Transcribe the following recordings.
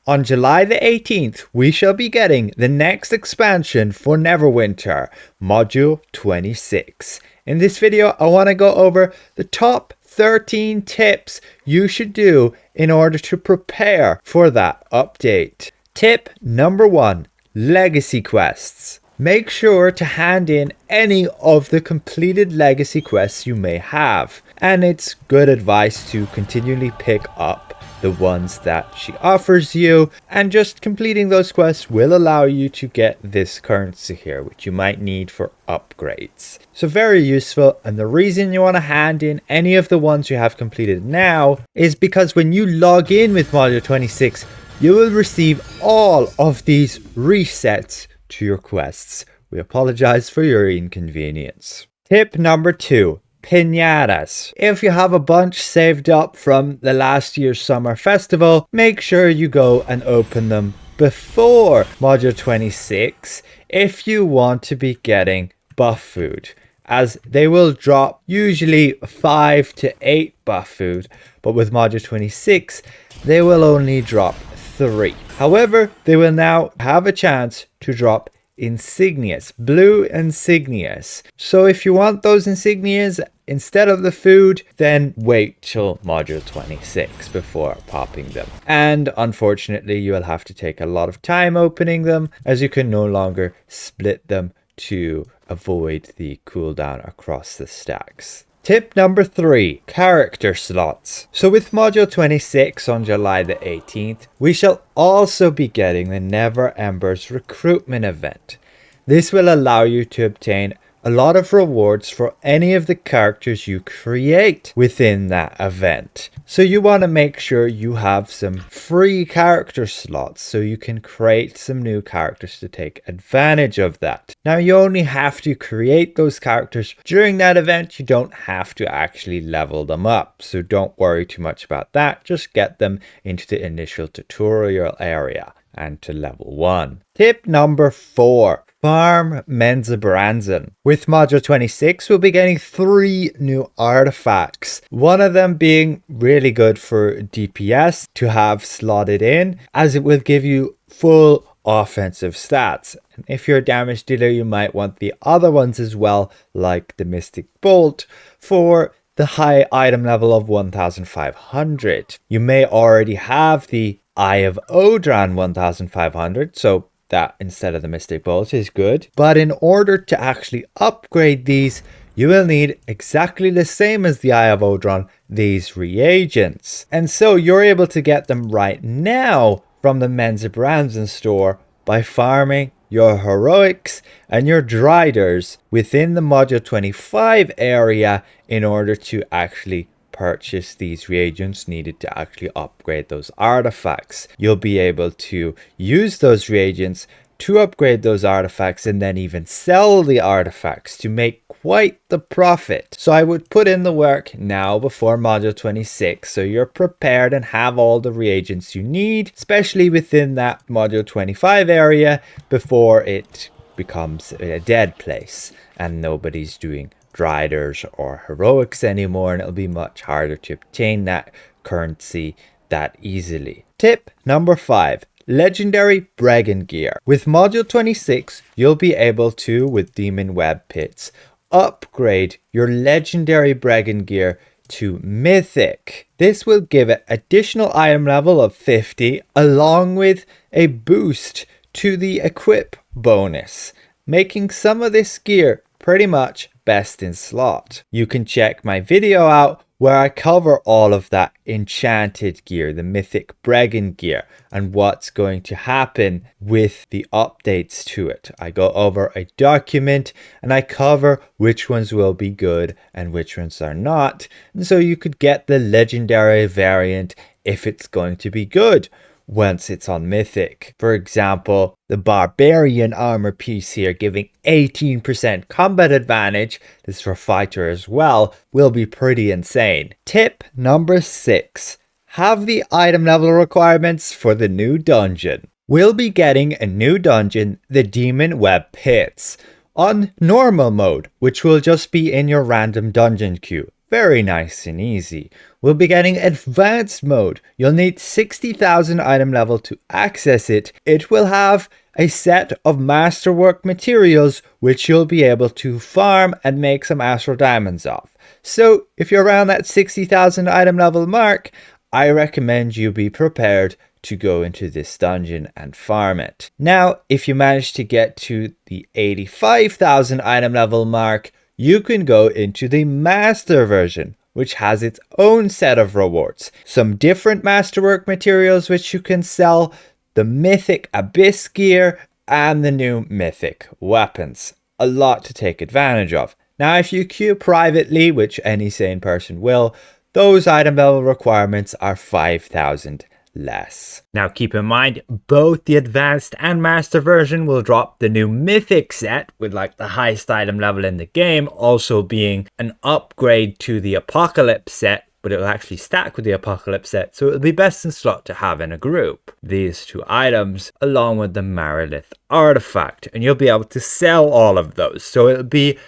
On July the 18th, we shall be getting the next expansion for Neverwinter, Module 26. In this video, I want to go over the top 13 tips you should do in order to prepare for that update. Tip number 1, Legacy Quests. Make sure to hand in any of the completed legacy quests you may have, and it's good advice to continually pick up the ones that she offers you, and just completing those quests will allow you to get this currency here, which you might need for upgrades. So very useful, and the reason you want to hand in any of the ones you have completed now is because when you log in with Module 26, you will receive all of these resets to your quests. We apologize for your inconvenience. Tip number 2, Pinatas. If you have a bunch saved up from the last year's summer festival, make sure you go and open them before Module 26 if you want to be getting buff food, as they will drop usually 5 to 8 buff food, but with Module 26 they will only drop 3. However, they will now have a chance to drop insignias, blue insignias. So if you want those insignias instead of the food, then wait till Module 26 before popping them. And unfortunately, you will have to take a lot of time opening them, as you can no longer split them to avoid the cooldown across the stacks. Tip number 3, character slots. So with Module 26 on July the 18th, we shall also be getting the Never Embers recruitment event. This will allow you to obtain a lot of rewards for any of the characters you create within that event. So you want to make sure you have some free character slots so you can create some new characters to take advantage of that. Now you only have to create those characters during that event. You don't have to actually level them up. So don't worry too much about that. Just get them into the initial tutorial area and to level 1. Tip number 4. Farm Menzo. With Module 26, we'll be getting 3 new artifacts. One of them being really good for DPS to have slotted in, as it will give you full offensive stats. And if you're a damage dealer, you might want the other ones as well, like the Mystic Bolt for the high item level of 1500. You may already have the Eye of Odran 1500, so that instead of the Mystic Bolt is good. But in order to actually upgrade these, you will need exactly the same as the Eye of Odran, these reagents. And so you're able to get them right now from the Menzo store by farming your heroics and your driders within the Module 25 area in order to actually purchase these reagents needed to actually upgrade those artifacts. You'll be able to use those reagents to upgrade those artifacts and then even sell the artifacts to make quite the profit. So I would put in the work now before Module 26 so you're prepared and have all the reagents you need, especially within that Module 25 area before it becomes a dead place and nobody's doing driders or heroics anymore, and it'll be much harder to obtain that currency that easily. Tip number 5, legendary Bregan gear. With Module 26, you'll be able to, with demonweb pits, upgrade your legendary Bregan gear to mythic. This will give it additional item level of 50 along with a boost to the equip bonus, making some of this gear pretty much best in slot. You can check my video out where I cover all of that enchanted gear, the mythic Bregan gear, and what's going to happen with the updates to it. I go over a document and I cover which ones will be good and which ones are not, and so you could get the legendary variant if it's going to be good once it's on mythic. For example, the barbarian armor piece here giving 18% combat advantage, this is for fighter as well, will be pretty insane. Tip number 6, have the item level requirements for the new dungeon. We'll be getting a new dungeon, the Demonweb Pits, on normal mode, which will just be in your random dungeon queue. very nice and easy. We'll be getting advanced mode. You'll need 60,000 item level to access it. It will have a set of masterwork materials which you'll be able to farm and make some Astral Diamonds of. So if you're around that 60,000 item level mark, I recommend you be prepared to go into this dungeon and farm it. Now, if you manage to get to the 85,000 item level mark, you can go into the master version, which has its own set of rewards. Some different masterwork materials which you can sell, the mythic abyss gear, and the new mythic weapons. A lot to take advantage of. Now, if you queue privately, which any sane person will, those item level requirements are 5,000 less. Now keep in mind, both the advanced and master version will drop the new mythic set with like the highest item level in the game, also being an upgrade to the apocalypse set, but it will actually stack with the apocalypse set, so it'll be best in slot to have in a group. These two items along with the Marilith artifact, and you'll be able to sell all of those, so it'll be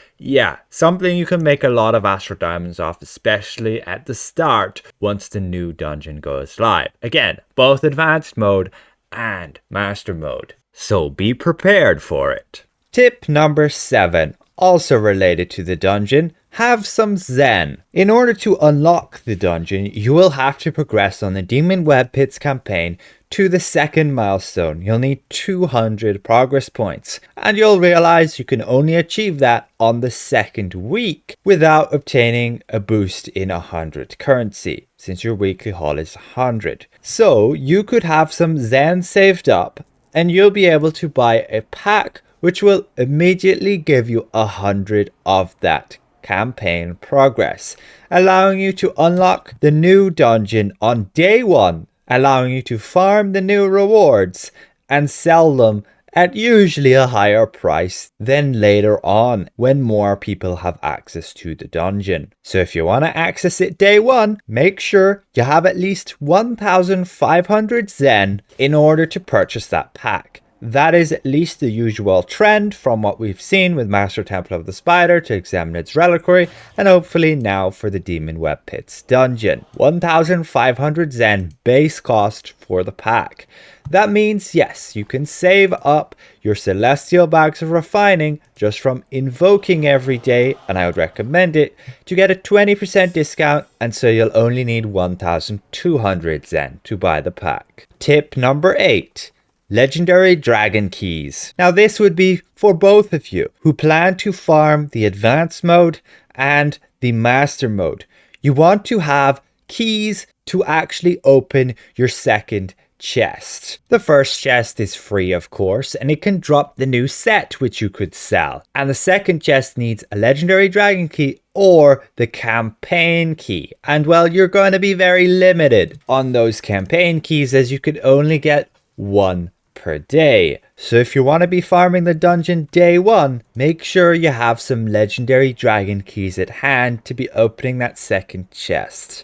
something you can make a lot of Astral Diamonds off, especially at the start once the new dungeon goes live. Again, both advanced mode and master mode, so be prepared for it. Tip number 7, also related to the dungeon: have some Zen. In order to unlock the dungeon, you will have to progress on the demonweb pits campaign to the second milestone. You'll need 200 progress points, and you'll realize you can only achieve that on the second week without obtaining a boost in 100 currency, since your weekly haul is 100. So you could have some Zen saved up, and you'll be able to buy a pack which will immediately give you 100 of that campaign progress, allowing you to unlock the new dungeon on day 1, allowing you to farm the new rewards and sell them at usually a higher price than later on when more people have access to the dungeon. So if you want to access it day 1, make sure you have at least 1,500 Zen in order to purchase that pack. That is at least the usual trend from what we've seen with Master Temple of the Spider to examine its reliquary, and hopefully now for the demonweb pits dungeon. 1,500 Zen base cost for the pack. That means, yes, you can save up your celestial bags of refining just from invoking every day, and I would recommend it, to get a 20% discount, and so you'll only need 1,200 Zen to buy the pack. Tip number 8. Legendary Dragon Keys. Now this would be for both of you who plan to farm the advanced mode and the master mode. You want to have keys to actually open your second chest. The first chest is free, of course, and it can drop the new set which you could sell. And the second chest needs a legendary dragon key or the campaign key. And well, you're going to be very limited on those campaign keys, as you could only get one per day. So if you want to be farming the dungeon day 1, make sure you have some legendary dragon keys at hand to be opening that second chest.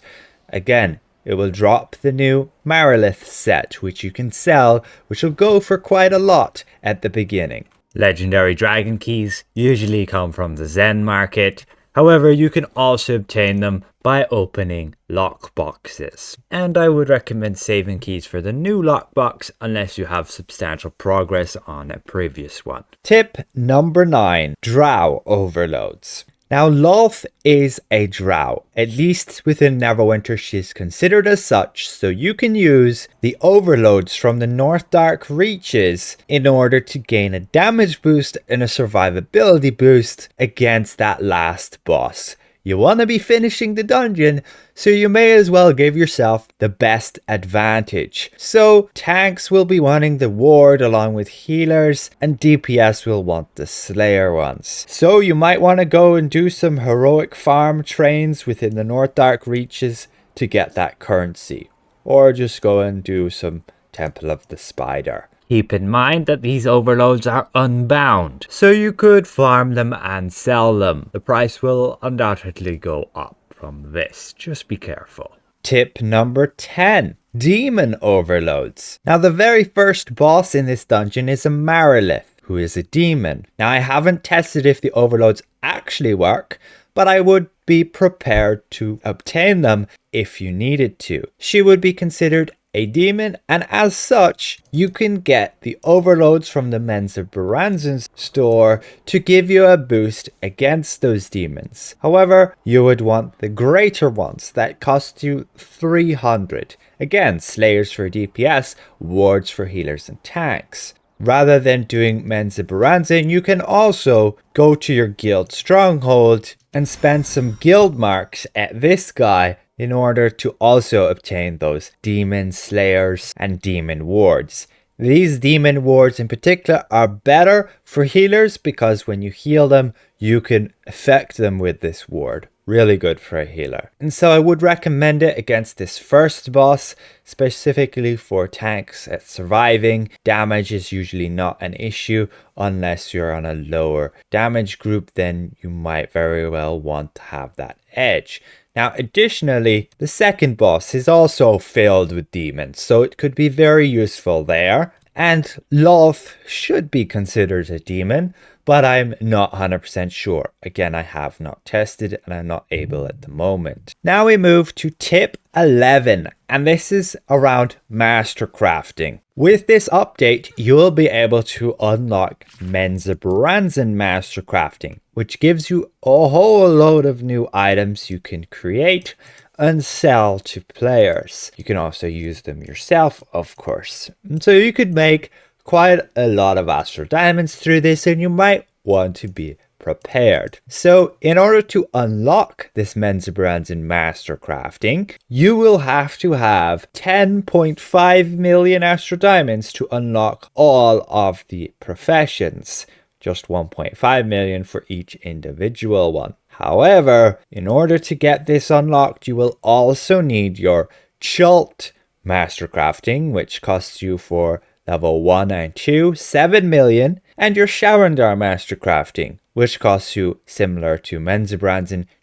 Again, it will drop the new Marilith set, which you can sell, which will go for quite a lot at the beginning. Legendary dragon keys usually come from the Zen market. However, you can also obtain them by opening lockboxes. And I would recommend saving keys for the new lockbox unless you have substantial progress on a previous one. Tip number 9. Drow Overloads. Now, Lolth is a drow. At least within Neverwinter, she is considered as such, so you can use the overloads from the North Dark Reaches in order to gain a damage boost and a survivability boost against that last boss. You want to be finishing the dungeon, so you may as well give yourself the best advantage. So tanks will be wanting the ward along with healers, and DPS will want the slayer ones. So you might want to go and do some heroic farm trains within the North Dark Reaches to get that currency. Or just go and do some Temple of the Spider. Keep in mind that these overloads are unbound, so you could farm them and sell them. The price will undoubtedly go up from this, just be careful. Tip number 10. Demon Overloads. Now the very first boss in this dungeon is a Marilith, who is a demon. Now I haven't tested if the overloads actually work, but I would be prepared to obtain them if you needed to. She would be considered a demon, and as such, you can get the overloads from the Menzo store to give you a boost against those demons. However, you would want the greater ones that cost you 300. Again, slayers for DPS, wards for healers and tanks. Rather than doing Menzo, you can also go to your guild stronghold and spend some guild marks at this guy in order to also obtain those demon slayers and demon wards. These demon wards in particular are better for healers because when you heal them, you can affect them with this ward. Really good for a healer. And so I would recommend it against this first boss, specifically for tanks at surviving. Damage is usually not an issue unless you're on a lower damage group, then you might very well want to have that edge. Now, additionally, the second boss is also filled with demons, so it could be very useful there. And Loth should be considered a demon, but I'm not 100% sure. Again, I have not tested and I'm not able at the moment. Now we move to tip 11, and this is around Mastercrafting. With this update, you will be able to unlock Menzo Mastercrafting, which gives you a whole load of new items you can create and sell to players. You can also use them yourself, of course. And so you could make quite a lot of Astral Diamonds through this, and you might want to be prepared. So in order to unlock this Menzo Mastercrafting, you will have to have 10.5 million Astral Diamonds to unlock all of the professions. Just 1.5 million for each individual one. However, in order to get this unlocked, you will also need your Chult Mastercrafting, which costs you for level 1 and 2, 7 million, and your Sharandar Mastercrafting, which costs you, similar to Menzo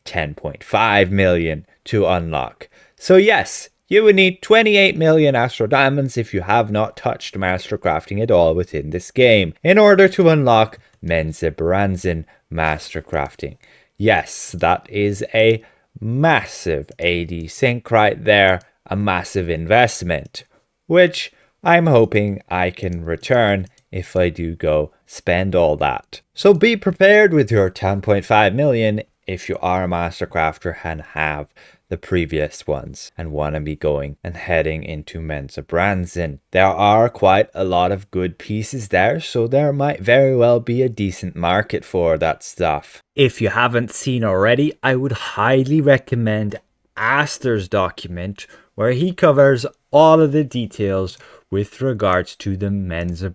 10.5 million to unlock. So yes, you would need 28 million Astral Diamonds if you have not touched Mastercrafting at all within this game in order to unlock Menzo Mastercrafting. Yes, that is a massive AD sync right there, a massive investment, which I'm hoping I can return if I do go spend all that. So be prepared with your 10.5 million if you are a Mastercrafter and have the previous ones and want to be going and heading into Menzo. There are quite a lot of good pieces there, so there might very well be a decent market for that stuff. If you haven't seen already, I would highly recommend Aster's document where he covers all of the details with regards to the Menzo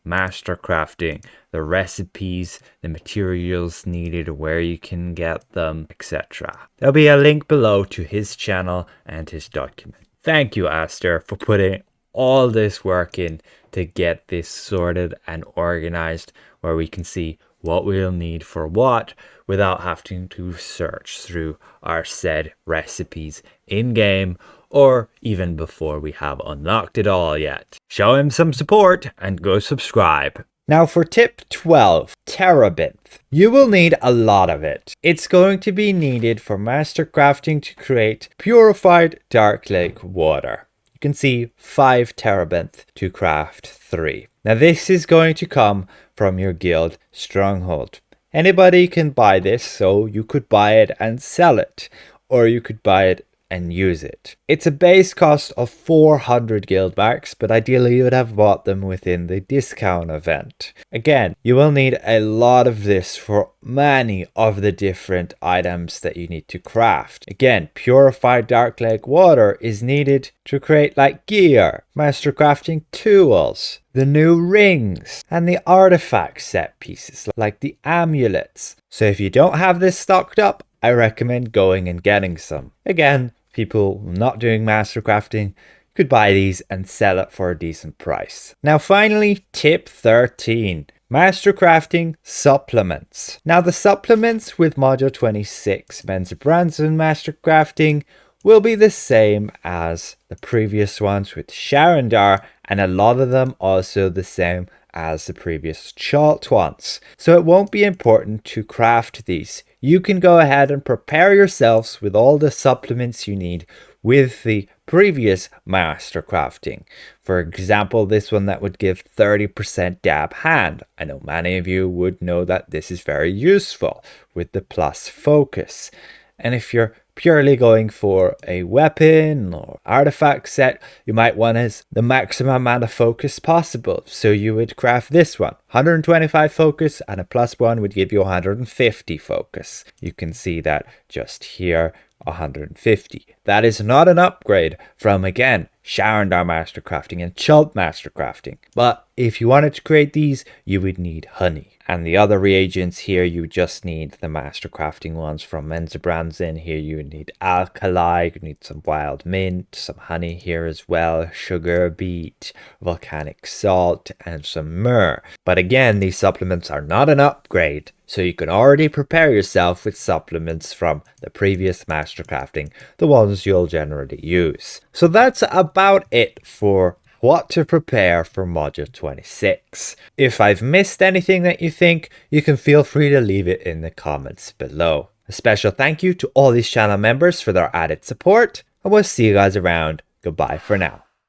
Mastercrafting, the recipes, the materials needed, where you can get them, etc. There'll be a link below to his channel and his document. Thank you, Aster, for putting all this work in to get this sorted and organized, where we can see what we'll need for what without having to search through our said recipes in-game or even before we have unlocked it all yet. Show him some support and go subscribe. Now for tip 12, Terebinth. You will need a lot of it. It's going to be needed for Mastercrafting to create purified Dark Lake water. You can see 5 Terebinth to craft 3. Now this is going to come from your guild stronghold. Anybody can buy this, so you could buy it and sell it, or you could buy it and use it. It's a base cost of 400 guild marks, but ideally you would have bought them within the discount event. Again, you will need a lot of this for many of the different items that you need to craft. Again, purified Dark Lake water is needed to create like gear, Mastercrafting tools, the new rings, and the artifact set pieces like the amulets. So if you don't have this stocked up, I recommend going and getting some. Again, people not doing Mastercrafting could buy these and sell it for a decent price. Now finally, tip 13. Mastercrafting supplements. Now the supplements with Module 26 Menzo Mastercrafting will be the same as the previous ones with Sharandar, and a lot of them also the same as the previous Chult ones. So it won't be important to craft these. you can go ahead and prepare yourselves with all the supplements you need with the previous Mastercrafting. For example, this one that would give 30% dab hand. I know many of you would know that this is very useful with the plus focus. And if you're purely going for a weapon or artifact set, you might want the maximum amount of focus possible. So you would craft this one, 125 focus, and a plus one would give you 150 focus. You can see that just here, 150. That is not an upgrade from, again, Sharandar Mastercrafting and Chult Mastercrafting. But if you wanted to create these, you would need honey. And the other reagents here, you just need the Mastercrafting ones from Menzo brands in here. You would need alkali, you need some wild mint, some honey here as well, sugar beet, volcanic salt, and some myrrh. But again, these supplements are not an upgrade. So you can already prepare yourself with supplements from the previous Mastercrafting, the ones you'll generally use. So that's about it for what to prepare for Module 26. If I've missed anything that you think, you can feel free to leave it in the comments below. A special thank you to all these channel members for their added support, and we'll see you guys around. Goodbye for now.